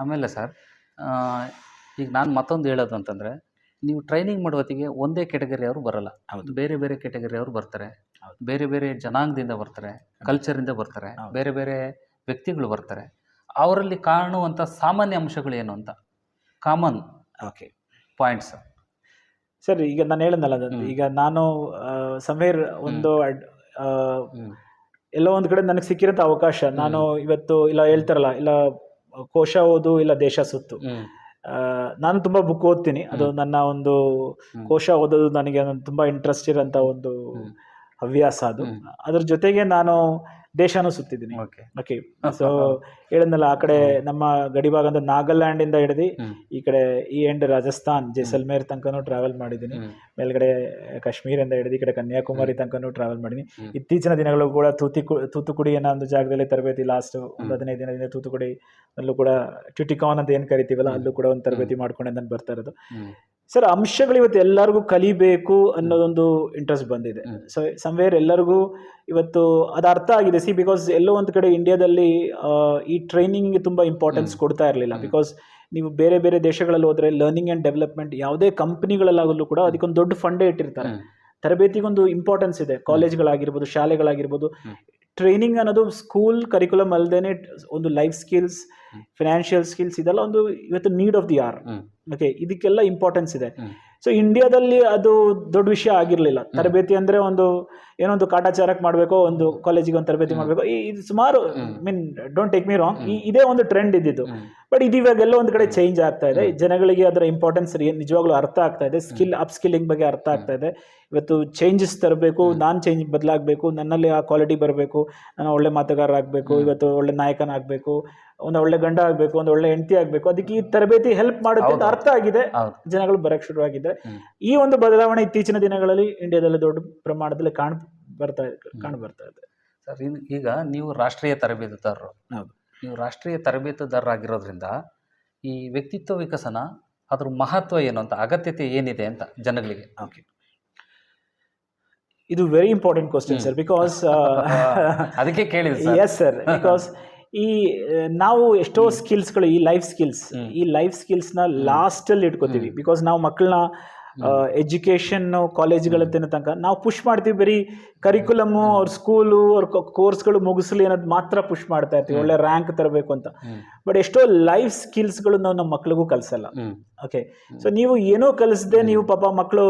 ಆಮೇಲೆ ಸರ್, ಆ, ಈಗ ನಾನು ಮತ್ತೊಂದು ಹೇಳೋದು ಅಂತಂದರೆ, ನೀವು ಟ್ರೈನಿಂಗ್ ಮಾಡೋ ಹೊತ್ತಿಗೆ ಒಂದೇ ಕೆಟಗರಿಯವರು ಬರಲ್ಲ. ಹೌದು. ಬೇರೆ ಬೇರೆ ಕೆಟಗರಿಯವರು ಬರ್ತಾರೆ. ಹೌದು. ಬೇರೆ ಬೇರೆ ಜನಾಂಗದಿಂದ ಬರ್ತಾರೆ, ಕಲ್ಚರಿಂದ ಬರ್ತಾರೆ, ಹೌದು. ಬೇರೆ ಬೇರೆ ವ್ಯಕ್ತಿಗಳು ಬರ್ತಾರೆ. ಅವರಲ್ಲಿ ಕಾಣುವಂಥ ಸಾಮಾನ್ಯ ಅಂಶಗಳು ಏನು ಅಂತ, ಕಾಮನ್ ಓಕೆ ಪಾಯಿಂಟ್ಸ್. ಸರ್, ಈಗ ನಾನು ಹೇಳಿದ್ನಲ್ಲ, ಈಗ ನಾನು ಸಮೀರ್ ಒಂದು ಎಲ್ಲೋ ಒಂದು ಕಡೆ ನನಗೆ ಸಿಕ್ಕಿರೋಂಥ ಅವಕಾಶ, ನಾನು ಇವತ್ತು ಇಲ್ಲ ಹೇಳ್ತಾರಲ್ಲ, ಇಲ್ಲ ಕೋಶ ಓದು ಇಲ್ಲ ದೇಶ ಸುತ್ತು. ನಾನು ತುಂಬ ಬುಕ್ ಓದ್ತೀನಿ, ಅದು ನನ್ನ ಒಂದು ಕೋಶ ಓದೋದು ನನಗೆ ತುಂಬ ಇಂಟ್ರೆಸ್ಟ್ ಇರೋಂಥ ಒಂದು ಹವ್ಯಾಸ ಅದು. ಅದ್ರ ಜೊತೆಗೆ ನಾನು ದೇಶನೂ ಸುತ್ತಿದ್ದೀನಿ. ಓಕೆ, ಸೊ ಹೇಳಿದ್ನಲ್ಲ, ಆ ಕಡೆ ನಮ್ಮ ಗಡಿಭಾಗ ಅಂದ್ರೆ ನಾಗಾಲ್ಯಾಂಡ್ ಇಂದ ಹಿಡಿದು ಈ ಕಡೆ ಈ ಎಂಡ್ ರಾಜಸ್ಥಾನ್ ಜೈಸಲ್ಮೇರ್ ತನಕನೂ ಟ್ರಾವೆಲ್ ಮಾಡಿದ್ದೀನಿ. ಮೇಲ್ಗಡೆ ಕಾಶ್ಮೀರಿಂದ ಹಿಡಿದು ಈ ಕಡೆ ಕನ್ಯಾಕುಮಾರಿ ತನಕನೂ ಟ್ರಾವೆಲ್ ಮಾಡಿದ್ದೀನಿ. ಇತ್ತೀಚಿನ ದಿನಗಳು ಕೂಡ ತೂತುಕುಡಿ ಅನ್ನೋ ಒಂದು ಜಾಗದಲ್ಲಿ ತರಬೇತಿ, ಲಾಸ್ಟ್ ಒಂದು 15 ದಿನದಿಂದ ತೂತುಕುಡಿ ಅಲ್ಲೂ ಕೂಡ ಟ್ಯುಟಿಕಾನ್ ಅಂತ ಏನು ಕರಿತೀವಲ್ಲ, ಅಲ್ಲೂ ಕೂಡ ಒಂದು ತರಬೇತಿ ಮಾಡ್ಕೊಂಡೆ ನಾನು ಬರ್ತಾ ಇರೋದು. ಸರ್, ಅಂಶಗಳು ಇವತ್ತು ಎಲ್ಲರಿಗೂ ಕಲಿಬೇಕು ಅನ್ನೋದೊಂದು ಇಂಟ್ರೆಸ್ಟ್ ಬಂದಿದೆ. ಸೊ ಸಮ್ವೇರ್ ಎಲ್ಲರಿಗೂ ಇವತ್ತು ಅದು ಅರ್ಥ ಆಗಿದೆ. ಬಿಕಾಸ್ ಎಲ್ಲೋ ಒಂದು ಕಡೆ ಇಂಡಿಯಾದಲ್ಲಿ ಈ ಟ್ರೈನಿಂಗ್ಗೆ ತುಂಬ ಇಂಪಾರ್ಟೆನ್ಸ್ ಕೊಡ್ತಾ ಇರಲಿಲ್ಲ. ಬಿಕಾಸ್ ನೀವು ಬೇರೆ ಬೇರೆ ದೇಶಗಳಲ್ಲಿ ಹೋದ್ರೆ ಲರ್ನಿಂಗ್ ಆ್ಯಂಡ್ ಡೆವಲಪ್ಮೆಂಟ್ ಯಾವುದೇ ಕಂಪ್ನಿಗಳಲ್ಲಾಗಲೂ ಕೂಡ ಅದಕ್ಕೊಂದು ದೊಡ್ಡ ಫಂಡೇ ಇಟ್ಟಿರ್ತಾರೆ. ತರಬೇತಿಗೊಂದು ಇಂಪಾರ್ಟೆನ್ಸ್ ಇದೆ. ಕಾಲೇಜ್ಗಳಾಗಿರ್ಬೋದು, ಶಾಲೆಗಳಾಗಿರ್ಬೋದು. ಟ್ರೈನಿಂಗ್ ಅನ್ನೋದು ಸ್ಕೂಲ್ ಕರಿಕ್ಯುಲಮ್ ಅಲ್ಲದೇನೆ ಒಂದು ಲೈಫ್ ಸ್ಕಿಲ್ಸ್, ಫಿನಾನ್ಷಿಯಲ್ ಸ್ಕಿಲ್ಸ್, ಇದೆಲ್ಲ ಒಂದು ಇವತ್ತು need of the hour. Okay, ಇದಕ್ಕೆಲ್ಲ ಇಂಪಾರ್ಟೆನ್ಸ್ ಇದೆ. ಸೊ ಇಂಡಿಯಾದಲ್ಲಿ ಅದು ದೊಡ್ಡ ವಿಷಯ ಆಗಿರಲಿಲ್ಲ. ತರಬೇತಿ ಅಂದರೆ ಏನೋ ಒಂದು ಕಾಟಾಚಾರಕ್ಕೆ ಮಾಡಬೇಕು, ಒಂದು ಕಾಲೇಜಿಗೆ ಒಂದು ತರಬೇತಿ ಮಾಡಬೇಕು, ಇದು ಸುಮಾರು ಡೋಂಟ್ ಟೇಕ್ ಮೀ ರಾಂಗ್, ಇದೇ ಒಂದು ಟ್ರೆಂಡ್ ಇದ್ದಿದ್ದು. ಬಟ್ ಇದು ಇವಾಗೆಲ್ಲ ಒಂದು ಕಡೆ ಚೇಂಜ್ ಆಗ್ತಾ ಇದೆ. ಜನಗಳಿಗೆ ಅದರ ಇಂಪಾರ್ಟೆನ್ಸ್ ನಿಜವಾಗ್ಲೂ ಅರ್ಥ ಆಗ್ತಾ ಇದೆ. ಅಪ್ ಸ್ಕಿಲ್ಲಿಂಗ್ ಬಗ್ಗೆ ಅರ್ಥ ಆಗ್ತಾ ಇದೆ. ಇವತ್ತು ಚೇಂಜಸ್ ತರಬೇಕು, ನಾನು ಚೇಂಜ್ ಬದಲಾಗಬೇಕು, ನನ್ನಲ್ಲಿ ಆ ಕ್ವಾಲಿಟಿ ಬರಬೇಕು, ನಾನು ಒಳ್ಳೆ ಮಾತುಗಾರ ಆಗಬೇಕು, ಇವತ್ತು ಒಳ್ಳೆ ನಾಯಕನಾಗಬೇಕು, ಒಂದು ಒಳ್ಳೆ ಗಂಡ ಆಗಬೇಕು, ಒಂದು ಒಳ್ಳೆ ಹೆಂಡತಿ ಆಗಬೇಕು. ಅದಕ್ಕೆ ಈ ತರಬೇತಿ ಹೆಲ್ಪ್ ಮಾಡುತ್ತೆ ಅಂತ ಅರ್ಥ ಆಗಿದೆ, ಜನಗಳು ಬರಕ್ಕೆ ಶುರುವಾಗಿದೆ. ಈ ಒಂದು ಬದಲಾವಣೆ ಇತ್ತೀಚಿನ ದಿನಗಳಲ್ಲಿ ಇಂಡಿಯಾದಲ್ಲಿ ದೊಡ್ಡ ಪ್ರಮಾಣದಲ್ಲಿ ಕಾಣ್ ಬರ್ತಾ ಇದೆ. ಸರ್, ಈಗ ನೀವು ರಾಷ್ಟ್ರೀಯ ತರಬೇತುದಾರರು. ಹೌದು. ನೀವು ರಾಷ್ಟ್ರೀಯ ತರಬೇತುದಾರರಾಗಿರೋದ್ರಿಂದ ಈ ವ್ಯಕ್ತಿತ್ವ ವಿಕಸನ ಅದ್ರ ಮಹತ್ವ ಏನು ಅಂತ, ಅಗತ್ಯತೆ ಏನಿದೆ ಅಂತ ಜನಗಳಿಗೆ. ಓಕೆ, ಇದು very important question sir. Because ಅದಕ್ಕೆ ಕೇಳಿದೆ. ಎಸ್ ಸರ್, ಬಿಕಾಸ್ ಈ ನಾವು ಎಷ್ಟೋ ಸ್ಕಿಲ್ಸ್ಗಳು, ಈ ಲೈಫ್ ಸ್ಕಿಲ್ಸ್ನ ಲಾಸ್ಟಲ್ಲಿ ಇಟ್ಕೋತೀವಿ. ಬಿಕಾಸ್ ನಾವು ಮಕ್ಕಳನ್ನ ಎಜುಕೇಷನ್ ಕಾಲೇಜ್ಗಳಂತ ತನಕ ನಾವು ಪುಷ್ ಮಾಡ್ತೀವಿ. ಬರೀ ಕರಿಕ್ಯುಲಮ್ಮು, ಅವ್ರ ಸ್ಕೂಲು, ಅವ್ರ ಕೋರ್ಸ್ಗಳು ಮುಗಿಸ್ಲಿ ಅನ್ನೋದು ಮಾತ್ರ ಪುಷ್ ಮಾಡ್ತಾ ಇರ್ತೀವಿ, ಒಳ್ಳೆ ರ್ಯಾಂಕ್ ತರಬೇಕು ಅಂತ. ಬಟ್ ಎಷ್ಟೋ ಲೈಫ್ ಸ್ಕಿಲ್ಸ್ಗಳು ನಾವು ನಮ್ಮ ಮಕ್ಳಿಗೂ ಕಲಿಸಲ್ಲ. ಓಕೆ, ಸೊ ನೀವು ಏನೋ ಕಲಿಸದೆ ನೀವು ಪಾಪ ಮಕ್ಕಳು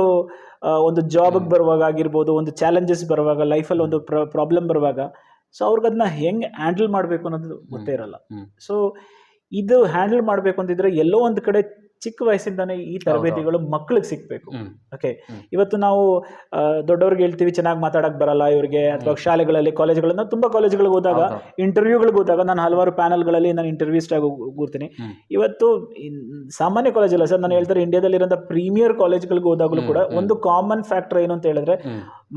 ಒಂದು ಜಾಬ್ಗೆ ಬರುವಾಗ ಆಗಿರ್ಬೋದು, ಒಂದು ಚಾಲೆಂಜಸ್ ಬರುವಾಗ, ಲೈಫಲ್ಲಿ ಒಂದು ಪ್ರಾಬ್ಲಮ್ ಬರುವಾಗ, ಸೊ ಅವ್ರಿಗೆ ಅದನ್ನ ಹೆಂಗೆ ಹ್ಯಾಂಡಲ್ ಮಾಡಬೇಕು ಅನ್ನೋದು ಗೊತ್ತೇ ಇರಲ್ಲ. ಸೊ ಇದು ಹ್ಯಾಂಡಲ್ ಮಾಡಬೇಕು ಅಂತಿದ್ರೆ ಎಲ್ಲೋ ಒಂದು ಕಡೆ ಚಿಕ್ಕ ವಯಸ್ಸಿಂದಾನೇ ಈ ತರಬೇತಿಗಳು ಮಕ್ಕಳಿಗೆ ಸಿಗ್ಬೇಕು. ಓಕೆ, ಇವತ್ತು ನಾವು ದೊಡ್ಡವ್ರಿಗೆ ಹೇಳ್ತೀವಿ ಚೆನ್ನಾಗಿ ಮಾತಾಡಕ್ ಬರಲ್ಲ ಇವ್ರಿಗೆ, ಅಥವಾ ಶಾಲೆಗಳಲ್ಲಿ, ಕಾಲೇಜ್ಗಳನ್ನ, ತುಂಬಾ ಕಾಲೇಜ್ಗಳಿಗೆ ಹೋದಾಗ, ಇಂಟರ್ವ್ಯೂಗಳಿಗೆ ಹೋದಾಗ, ನಾನು ಹಲವಾರು ಪ್ಯಾನಲ್ಗಳಲ್ಲಿ ನಾನು ಇಂಟರ್ವ್ಯೂಸ್ಟ್ ಆಗಿ ಕೂರ್ತೀನಿ. ಇವತ್ತು ಸಾಮಾನ್ಯ ಕಾಲೇಜಲ್ಲ ಸರ್, ನಾನು ಹೇಳ್ತಾರೆ ಇಂಡಿಯಾದಲ್ಲಿ ಇರೋಂಥ ಪ್ರೀಮಿಯರ್ ಕಾಲೇಜ್ಗಳಿಗೆ ಹೋದಾಗಲೂ ಕೂಡ ಒಂದು ಕಾಮನ್ ಫ್ಯಾಕ್ಟರ್ ಏನು ಅಂತ ಹೇಳಿದ್ರೆ,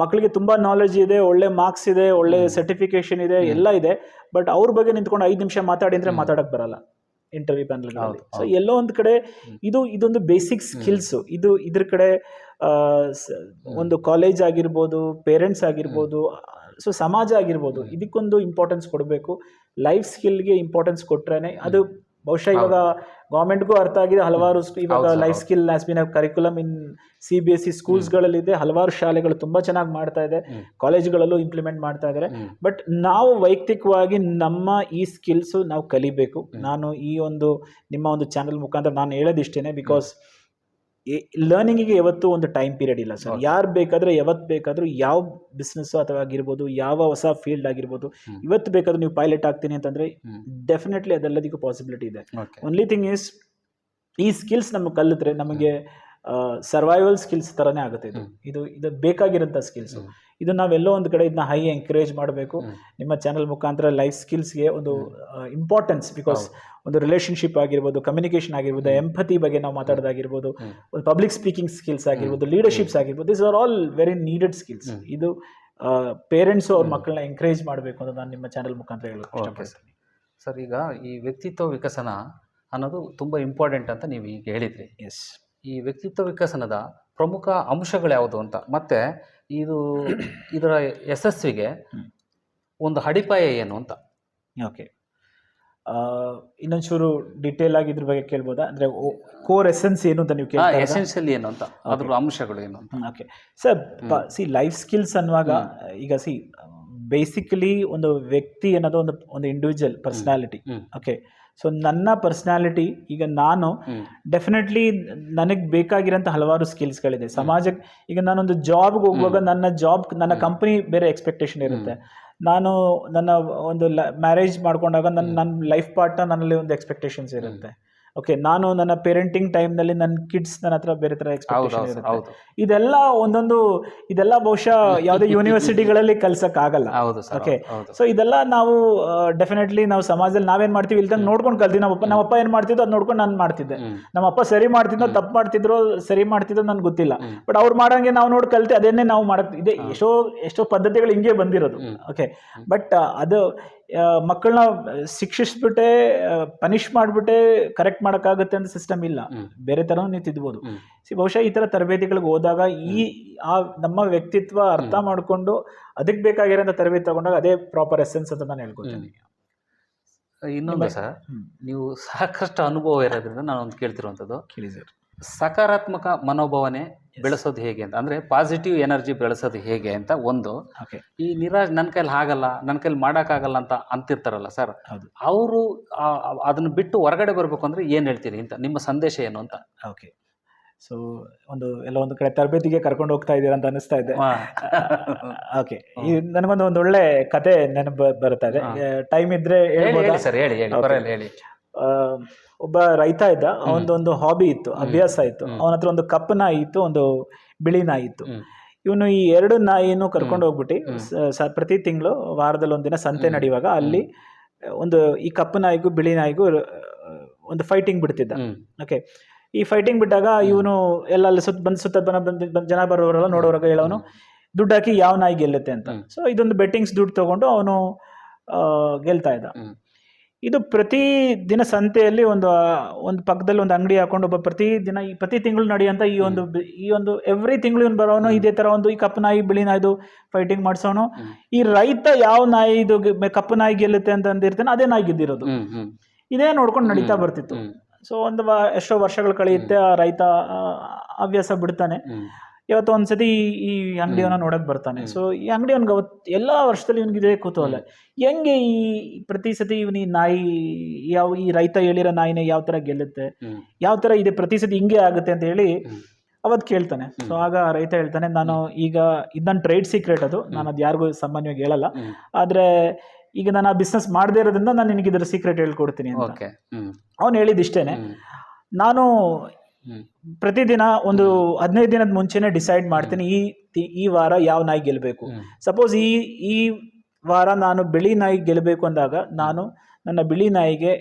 ಮಕ್ಕಳಿಗೆ ತುಂಬಾ ನಾಲೆಜ್ ಇದೆ, ಒಳ್ಳೆ ಮಾರ್ಕ್ಸ್ ಇದೆ, ಒಳ್ಳೆ ಸರ್ಟಿಫಿಕೇಶನ್ ಇದೆ, ಎಲ್ಲ ಇದೆ. ಬಟ್ ಅವ್ರ ಬಗ್ಗೆ ನಿಂತ್ಕೊಂಡು 5 ನಿಮಿಷ ಮಾತಾಡಿ ಅಂದ್ರೆ ಮಾತಾಡಕ್ ಬರಲ್ಲ ಇಂಟರ್ವ್ಯೂ ಪ್ಯಾನಲ್ಗಳಲ್ಲಿ. ಸೊ ಎಲ್ಲೋ ಒಂದು ಕಡೆ ಇದೊಂದು ಬೇಸಿಕ್ ಸ್ಕಿಲ್ಸ್. ಇದ್ರ ಕಡೆ ಒಂದು ಕಾಲೇಜ್ ಆಗಿರ್ಬೋದು, ಪೇರೆಂಟ್ಸ್ ಆಗಿರ್ಬೋದು, ಸೊ ಸಮಾಜ ಆಗಿರ್ಬೋದು, ಇದಕ್ಕೊಂದು ಇಂಪಾರ್ಟೆನ್ಸ್ ಕೊಡಬೇಕು. ಲೈಫ್ ಸ್ಕಿಲ್ಗೆ ಇಂಪಾರ್ಟೆನ್ಸ್ ಕೊಟ್ರೇನೆ ಅದು ಬಹುಶಃ ಇವಾಗ ಗೌರ್ಮೆಂಟ್ಗೂ ಅರ್ಥ ಆಗಿದೆ. ಹಲವಾರು ಇವಾಗ life skill has been curriculum in CBSE ಸ್ಕೂಲ್ಸ್ಗಳಲ್ಲಿದೆ. ಹಲವಾರು ಶಾಲೆಗಳು ತುಂಬಾ ಚೆನ್ನಾಗಿ ಮಾಡ್ತಾ ಇದೆ, ಕಾಲೇಜ್ಗಳಲ್ಲೂ ಇಂಪ್ಲಿಮೆಂಟ್ ಮಾಡ್ತಾ ಇದ್ದಾರೆ. ಬಟ್ ನಾವು ವೈಯಕ್ತಿಕವಾಗಿ ನಮ್ಮ ಈ ಸ್ಕಿಲ್ಸ್ ನಾವು ಕಲಿಬೇಕು. ನಾನು ಈ ಒಂದು ನಿಮ್ಮ ಒಂದು ಚಾನಲ್ ಮುಖಾಂತರ ನಾನು ಹೇಳೋದಿಷ್ಟೇನೆ. ಬಿಕಾಸ್ ಲರ್ನಿಂಗಿಗೆ ಯಾವತ್ತೂ ಒಂದು ಟೈಮ್ ಪೀರಿಯಡ್ ಇಲ್ಲ ಸರ್. ಯಾರು ಬೇಕಾದ್ರೆ ಯಾವತ್ತು ಬೇಕಾದ್ರೂ ಯಾವ ಬಿಸ್ನೆಸ್ ಅಥವಾ ಆಗಿರ್ಬೋದು, ಯಾವ ಹೊಸ ಫೀಲ್ಡ್ ಆಗಿರ್ಬೋದು, ಇವತ್ತು ಬೇಕಾದ್ರೂ ನೀವು ಪೈಲಟ್ ಆಗ್ತೀನಿ ಅಂತಂದ್ರೆ ಡೆಫಿನೆಟ್ಲಿ ಅದೆಲ್ಲದಕ್ಕೂ ಪಾಸಿಬಿಲಿಟಿ ಇದೆ. ಓನ್ಲಿ ಥಿಂಗ್ ಈಸ್ ಈ ಸ್ಕಿಲ್ಸ್ ನಮಗೆ ಕಲಿತ್ರೆ ನಮಗೆ ಸರ್ವೈವಲ್ ಸ್ಕಿಲ್ಸ್ ತರನೇ ಆಗುತ್ತೆ. ಇದು ಬೇಕಾಗಿರೋಂಥ ಸ್ಕಿಲ್ಸ್. ಇದು ನಾವೆಲ್ಲೋ ಒಂದು ಕಡೆ ಇದನ್ನ ಹೈ ಎಂಕರೇಜ್ ಮಾಡಬೇಕು. ನಿಮ್ಮ ಚಾನಲ್ ಮುಖಾಂತರ ಲೈಫ್ ಸ್ಕಿಲ್ಸ್ಗೆ ಒಂದು ಇಂಪಾರ್ಟೆನ್ಸ್, ಬಿಕಾಸ್ ಒಂದು ರಿಲೇಶನ್ಶಿಪ್ ಆಗಿರ್ಬೋದು, ಕಮ್ಯುನಿಕೇಶನ್ ಆಗಿರ್ಬೋದು, ಎಂಪತಿ ಬಗ್ಗೆ ನಾವು ಮಾತಾಡೋದಾಗಿರ್ಬೋದು, ಒಂದು ಪಬ್ಲಿಕ್ ಸ್ಪೀಕಿಂಗ್ ಸ್ಕಿಲ್ಸ್ ಆಗಿರ್ಬೋದು, ಲೀಡರ್ಶಿಪ್ಸ್ ಆಗಿರ್ಬೋದು, this are all very needed skills. ಇದು ಪೇರೆಂಟ್ಸು ಅವ್ರ ಮಕ್ಕಳನ್ನ ಎಂಕರೇಜ್ ಮಾಡಬೇಕು ಅಂತ ನಾನು ನಿಮ್ಮ ಚಾನಲ್ ಮುಖಾಂತರ ಹೇಳೋಕೆ ಇಷ್ಟಪಡ್ತೀನಿ ಸರ್. ಈಗ ಈ ವ್ಯಕ್ತಿತ್ವ ವಿಕಸನ ಅನ್ನೋದು ತುಂಬ ಇಂಪಾರ್ಟೆಂಟ್ ಅಂತ ನೀವು ಈಗ ಹೇಳಿದ್ರಿ. ಎಸ್, ಈ ವ್ಯಕ್ತಿತ್ವ ವಿಕಸನದ ಪ್ರಮುಖ ಅಂಶಗಳು ಯಾವುದು ಅಂತ, ಮತ್ತೆ ಇದರ ಯಶಸ್ವಿಗೆ ಒಂದು ಅಡಿಪಾಯ ಏನು ಅಂತ. ಓಕೆ, ಇನ್ನೊಂಚೂರು ಡೀಟೇಲ್ ಆಗಿ ಇದ್ರ ಬಗ್ಗೆ ಕೇಳ್ಬೋದಾ? ಅಂದರೆ ಕೋರ್ ಎಸೆನ್ಸ್ ಏನು ಅಂತ ನೀವು ಕೇಳ್ತಾ ಎಸೆನ್ಷಿಯಲ್ ಏನು ಅಂತ, ಅದ್ರ ಅಂಶಗಳು ಏನು ಅಂತ. ಓಕೆ ಸರ್, ಲೈಫ್ ಸ್ಕಿಲ್ಸ್ ಅನ್ನುವಾಗ ಈಗ ಬೇಸಿಕಲಿ ಒಂದು ವ್ಯಕ್ತಿ ಅನ್ನೋದು ಒಂದು ಇಂಡಿವಿಜುವಲ್ ಪರ್ಸನಾಲಿಟಿ. ಓಕೆ, ಸೊ ನನ್ನ ಪರ್ಸನಾಲಿಟಿ ಈಗ ನಾನು ಡೆಫಿನೆಟ್ಲಿ ನನಗೆ ಬೇಕಾಗಿರೋಂಥ ಹಲವಾರು ಸ್ಕಿಲ್ಸ್ಗಳಿದೆ ಸಮಾಜಕ್ಕೆ. ಈಗ ನಾನೊಂದು ಜಾಬ್ಗೆ ಹೋಗುವಾಗ ನನ್ನ ಕಂಪ್ನಿ ಬೇರೆ ಎಕ್ಸ್ಪೆಕ್ಟೇಷನ್ ಇರುತ್ತೆ. ನಾನು ನನ್ನ ಒಂದು ಮ್ಯಾರೇಜ್ ಮಾಡ್ಕೊಂಡಾಗ ನನ್ನ ಲೈಫ್ ಪಾರ್ಟ್ನರ್ ನನ್ನಲ್ಲಿ ಒಂದು ಎಕ್ಸ್ಪೆಕ್ಟೇಷನ್ಸ್ ಇರುತ್ತೆ. ಓಕೆ, ನಾನು ನನ್ನ ಪೇರೆಂಟಿಂಗ್ ಟೈಮ್ನಲ್ಲಿ ನನ್ನ ಕಿಡ್ಸ್ ನನ್ನ ಹತ್ರ ಬೇರೆ ಥರ ಎಕ್ಸ್ಪೆಕ್ಟೇಷನ್ ಇರುತ್ತೆ. ಇದೆಲ್ಲ ಬಹುಶಃ ಯಾವುದೇ ಯೂನಿವರ್ಸಿಟಿಗಳಲ್ಲಿ ಕಲ್ಸಕ್ಕಾಗಲ್ಲ. ಓಕೆ, ಸೊ ಇದೆಲ್ಲ ನಾವು ಡೆಫಿನೆಟ್ಲಿ ನಾವು ಸಮಾಜದಲ್ಲಿ ನಾವೇನು ಮಾಡ್ತೀವಿ ಇಲ್ದಂಗೆ ನೋಡ್ಕೊಂಡು ಕಲ್ತೀವಿ. ನಮ್ಮಪ್ಪ ಏನು ಮಾಡ್ತಿದ್ದೋ ಅದು ನೋಡ್ಕೊಂಡು ನಾನು ಮಾಡ್ತಿದ್ದೆ. ನಮ್ಮಪ್ಪ ಸರಿ ಮಾಡ್ತಿದ್ದೋ ತಪ್ಪು ಮಾಡ್ತಿದ್ರು ಸರಿ ಮಾಡ್ತಿದ್ದೋ ನನ್ಗೆ ಗೊತ್ತಿಲ್ಲ, ಬಟ್ ಅವ್ರು ಮಾಡಂಗೆ ನಾವು ನೋಡಿ ಕಲ್ತಿ ಅದನ್ನೇ ನಾವು ಮಾಡಕ್ ಇದೆ. ಎಷ್ಟೋ ಪದ್ಧತಿಗಳು ಹಿಂಗೆ ಬಂದಿರೋದು. ಓಕೆ, ಬಟ್ ಅದು ಮಕ್ಕಳನ್ನ ಶಿಕ್ಷಿಸ್ಬಿಟ್ಟೆ ಪನಿಷ್ ಮಾಡಿಬಿಟ್ಟೆ ಕರೆಕ್ಟ್ ಮಾಡೋಕ್ಕಾಗುತ್ತೆ ಅಂತ ಸಿಸ್ಟಮ್ ಇಲ್ಲ. ಬೇರೆ ಥರ ನೀವು ತಿದ್ಬೋದು. ಬಹುಶಃ ಈ ಥರ ತರಬೇತಿಗಳಿಗೆ ಹೋದಾಗ ನಮ್ಮ ವ್ಯಕ್ತಿತ್ವ ಅರ್ಥ ಮಾಡಿಕೊಂಡು ಅದಕ್ಕೆ ಬೇಕಾಗಿರೋಂಥ ತರಬೇತಿ ತಗೊಂಡಾಗ ಅದೇ ಪ್ರಾಪರ್ ಎಸೆನ್ಸ್ ಅಂತ ನಾನು ಹೇಳ್ಕೊತೀನಿ. ಇನ್ನೊಂದು ಸರ್, ನೀವು ಸಾಕಷ್ಟು ಅನುಭವ ಇರೋದ್ರಿಂದ ನಾನು ಒಂದು ಕೇಳ್ತಿರುವಂಥದ್ದು, ಕೇಳಿ ಸರ್, ಸಕಾರಾತ್ಮಕ ಮನೋಭಾವನೆ ಬೆಳೆಸೋದು ಹೇಗೆ ಅಂತ, ಅಂದರೆ ಪಾಸಿಟಿವ್ ಎನರ್ಜಿ ಬೆಳೆಸೋದು ಹೇಗೆ ಅಂತ ಒಂದು. ಈ ನನ್ನ ಕೈಲಿ ಆಗಲ್ಲ, ನನ್ನ ಕೈಲಿ ಮಾಡೋಕ್ಕಾಗಲ್ಲ ಅಂತ ಅಂತಿರ್ತಾರಲ್ಲ ಸರ್, ಅವರು ಅದನ್ನು ಬಿಟ್ಟು ಹೊರಗಡೆ ಬರಬೇಕು ಅಂದರೆ ಏನು ಹೇಳ್ತೀರಿ ಅಂತ, ನಿಮ್ಮ ಸಂದೇಶ ಏನು ಅಂತ? ಓಕೆ, ಸೊ ಒಂದು ಕಡೆ ತರಬೇತಿಗೆ ಕರ್ಕೊಂಡು ಹೋಗ್ತಾ ಇದ್ದೀರಾ ಅಂತ ಅನಿಸ್ತಾ ಇದೆ. ಓಕೆ, ನನಗೊಂದು ಒಳ್ಳೆ ಕತೆ ನೆನಪು ಬರ್ತಾ ಇದೆ. ಟೈಮ್ ಇದ್ರೆ ಸರ್ ಹೇಳಿ. ಒಬ್ಬ ರೈತ ಇದ್ದ, ಅವನದೊಂದು ಹಾಬಿ ಇತ್ತು, ಅಭ್ಯಾಸ ಇತ್ತು. ಅವನ ಹತ್ರ ಒಂದು ಕಪ್ಪು ನಾಯಿ ಇತ್ತು, ಒಂದು ಬಿಳಿ ನಾಯಿ ಇತ್ತು. ಇವನು ಈ ಎರಡು ನಾಯಿನೂ ಕರ್ಕೊಂಡು ಹೋಗ್ಬಿಟ್ಟು ಪ್ರತಿ ತಿಂಗಳು ವಾರದಲ್ಲಿ ಒಂದಿನ ಸಂತೆ ನಡೆಯುವಾಗ ಅಲ್ಲಿ ಈ ಕಪ್ಪು ನಾಯಿಗೂ ಬಿಳಿ ನಾಯಿಗೂ ಒಂದು ಫೈಟಿಂಗ್ ಬಿಡ್ತಿದ್ದ. ಓಕೆ, ಈ ಫೈಟಿಂಗ್ ಬಿಟ್ಟಾಗ ಇವನು ಎಲ್ಲ ಸುತ್ತ ಜನ ಬರೋರೆಲ್ಲ ನೋಡೋರಾಗ ಹೇಳೋನು ದುಡ್ಡು ಹಾಕಿ ಯಾವ ನಾಯಿ ಗೆಲ್ಲುತ್ತೆ ಅಂತ. ಸೊ ಇದೊಂದು ಬೆಟ್ಟಿಂಗ್ಸ್ ದುಡ್ಡು ತಗೊಂಡು ಅವನು ಗೆಲ್ತಾ ಇದ್ದ. ಇದು ಪ್ರತಿ ದಿನ ಸಂತೆಯಲ್ಲಿ ಒಂದು ಪಕ್ಕದಲ್ಲಿ ಒಂದು ಅಂಗಡಿ ಹಾಕೊಂಡು ಪ್ರತಿ ತಿಂಗಳು ನಡೆಯುವಂಥ ಈ ಒಂದು ಎವ್ರಿ ತಿಂಗಳು ಇವನು ಬರೋನು ಇದೇ ಥರ ಈ ಕಪ್ಪು ನಾಯಿ ಬಿಳಿ ನಾಯಿದು ಫೈಟಿಂಗ್ ಮಾಡಿಸೋನು. ಈ ರೈತ ಯಾವ ನಾಯಿದು ಕಪ್ಪು ನಾಯಿ ಗೆಲ್ಲುತ್ತೆ ಅಂತ ಅಂದಿರ್ತಾನೆ, ಅದೇ ನಾಯಿ ಗೆದ್ದಿರೋದು. ಇದೇ ನೋಡ್ಕೊಂಡು ನಡೀತಾ ಬರ್ತಿತ್ತು. ಸೊ ಎಷ್ಟೋ ವರ್ಷಗಳು ಕಳೆಯುತ್ತೆ. ಆ ರೈತ ಹವ್ಯಾಸ ಬಿಡ್ತಾನೆ. ಇವತ್ತು ಒಂದ್ಸತಿ ಈ ಅಂಗಡಿಯವನ್ನ ನೋಡಕ್ ಬರ್ತಾನೆ. ಸೊ ಈ ಅಂಗಡಿಯವನ್ಗೆ ಎಲ್ಲ ವರ್ಷದಲ್ಲಿ ಇವನಿಗಿದೆ ಕುತೂಹಲ, ಹೆಂಗೆ ಈ ಪ್ರತಿ ಸತಿ ಇವನು ಈ ರೈತ ಹೇಳಿರೋ ನಾಯಿನೇ ಯಾವ ತರ ಗೆಲ್ಲುತ್ತೆ, ಯಾವ ತರ ಇದೆ ಪ್ರತಿ ಸತಿ ಹಿಂಗೆ ಆಗುತ್ತೆ ಅಂತ ಹೇಳಿ ಅವತ್ತು ಕೇಳ್ತಾನೆ. ಸೊ ಆಗ ರೈತ ಹೇಳ್ತಾನೆ, ನಾನು ಈಗ ಇದನ್ನ ಟ್ರೇಡ್ ಸೀಕ್ರೆಟ್, ಅದು ನಾನು ಅದು ಯಾರಿಗೂ ಸಾಮಾನ್ಯವಾಗಿ ಹೇಳಲ್ಲ, ಆದ್ರೆ ಈಗ ನಾನು ಆ ಬಿಸ್ನೆಸ್ ಮಾಡದೇ ಇರೋದ್ರಿಂದ ನಾನು ನಿನಗೆ ಇದರ ಸೀಕ್ರೆಟ್ ಹೇಳ್ಕೊಡ್ತೀನಿ ಅಂತ. ಅವನು ಹೇಳಿದಿಷ್ಟೇನೆ, ನಾನು ಪ್ರತಿದಿನ ಒಂದು 15 ದಿನದ ಮುಂಚೆನೆ ಡಿಸೈಡ್ ಮಾಡ್ತೀನಿ ಈ ವಾರ ಯಾವ ನಾಯಿ ಗೆಲ್ಲಬೇಕು. ಸಪೋಸ್ ಈ ವಾರ ನಾನು ಬಿಳಿ ನಾಯಿ ಗೆಲ್ಲಬೇಕು ಅಂದಾಗ ನಾನು ನನ್ನ ಬಿಳಿ ನಾಯಿಗೆ